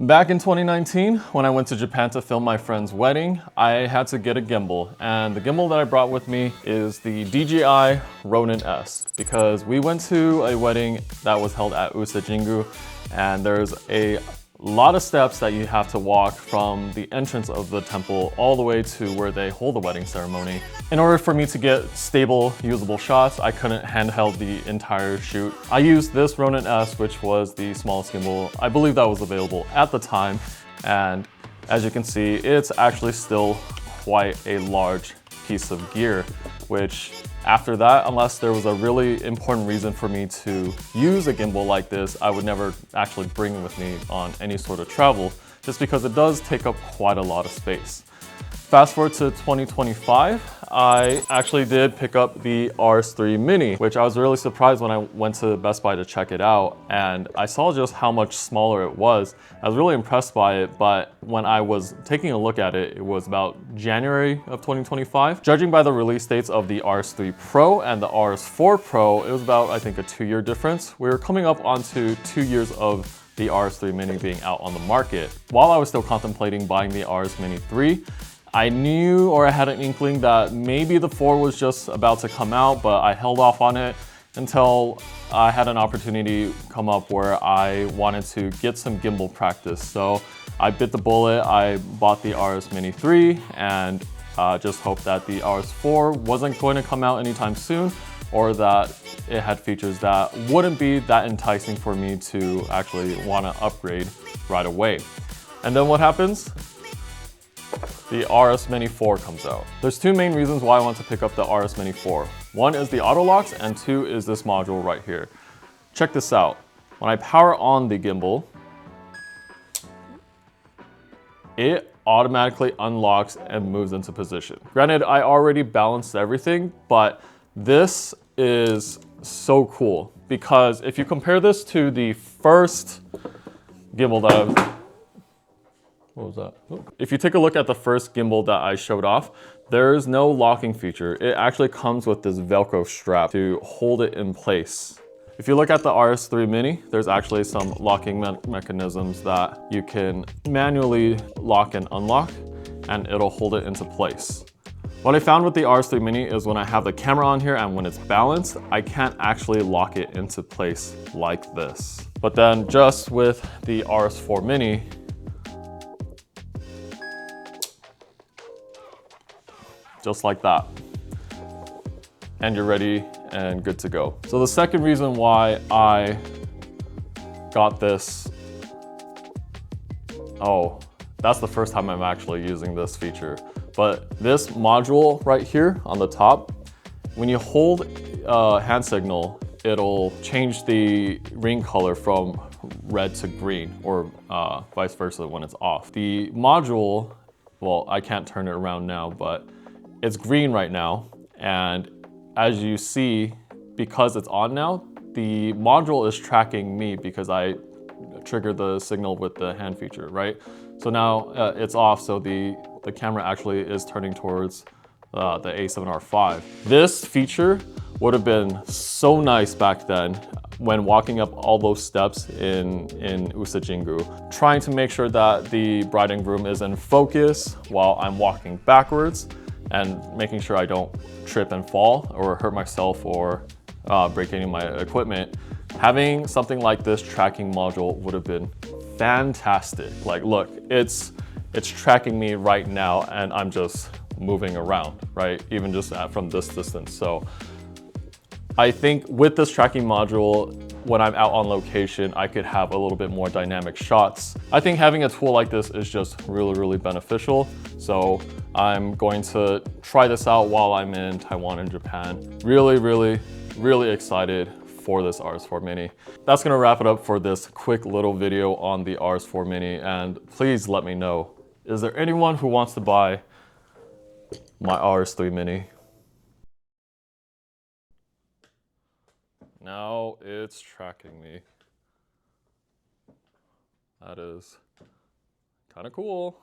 Back in 2019, when I went to Japan to film my friend's wedding, I had to get a gimbal. And the gimbal that I brought with me is the DJI RS because we went to a wedding that was held at Usa-Jingu, and there's a lot of steps that you have to walk from the entrance of the temple all the way to where they hold the wedding ceremony. In order for me to get stable, usable shots, I couldn't handheld the entire shoot. I used this Ronin S, which was the smallest gimbal I believe that was available at the time. And as you can see, it's actually still quite a large piece of gear, which after that, unless there was a really important reason for me to use a gimbal like this, I would never actually bring it with me on any sort of travel, just because it does take up quite a lot of space. Fast forward to 2025, I actually did pick up the RS3 Mini, which I was really surprised when I went to Best Buy to check it out, and I saw just how much smaller it was. I was really impressed by it, but when I was taking a look at it, it was about January of 2025. Judging by the release dates of the RS3 Pro and the RS4 Pro, it was about, I think, a 2-year difference. We were coming up onto 2 years of the RS3 Mini being out on the market. While I was still contemplating buying the RS Mini 3, I knew, or I had an inkling that maybe the 4 was just about to come out, but I held off on it until I had an opportunity come up where I wanted to get some gimbal practice. So I bit the bullet, I bought the RS Mini 3 and just hoped that the RS4 wasn't going to come out anytime soon, or that it had features that wouldn't be that enticing for me to actually want to upgrade right away. And then what happens? The RS Mini 4 comes out. There's 2 main reasons why I want to pick up the RS Mini 4. One is the auto locks, and 2 is this module right here. Check this out. When I power on the gimbal, it automatically unlocks and moves into position. Granted, I already balanced everything, but this is so cool because if you compare this to the first gimbal that I've What was that? Oh. If you take a look at the first gimbal that I showed off, there is no locking feature. It actually comes with this Velcro strap to hold it in place. If you look at the RS3 Mini, there's actually some locking mechanisms that you can manually lock and unlock, and it'll hold it into place. What I found with the RS3 Mini is when I have the camera on here and when it's balanced, I can't actually lock it into place like this. But then just with the RS4 Mini, just like that, and you're ready and good to go. So the second reason why I got this, oh, that's the first time I'm actually using this feature. But this module right here on the top, when you hold hand signal, it'll change the ring color from red to green, or vice versa when it's off. The module, well, I can't turn it around now, but it's green right now, and as you see, because it's on now, the module is tracking me because I triggered the signal with the hand feature, right? So now it's off, so the camera actually is turning towards the A7R5. This feature would have been so nice back then when walking up all those steps in Usa-Jingu, trying to make sure that the bride and groom is in focus while I'm walking backwards, and making sure I don't trip and fall or hurt myself or break any of my equipment. Having something like this tracking module would have been fantastic. Like, look, it's tracking me right now and I'm just moving around, right? Even just from this distance. So I think with this tracking module, when I'm out on location, I could have a little bit more dynamic shots. I think having a tool like this is just really, really beneficial. So I'm going to try this out while I'm in Taiwan and Japan. Really, really, really excited for this RS4 Mini. That's gonna wrap it up for this quick little video on the RS4 Mini, and please let me know, is there anyone who wants to buy my RS3 Mini? Now it's tracking me. That is kind of cool.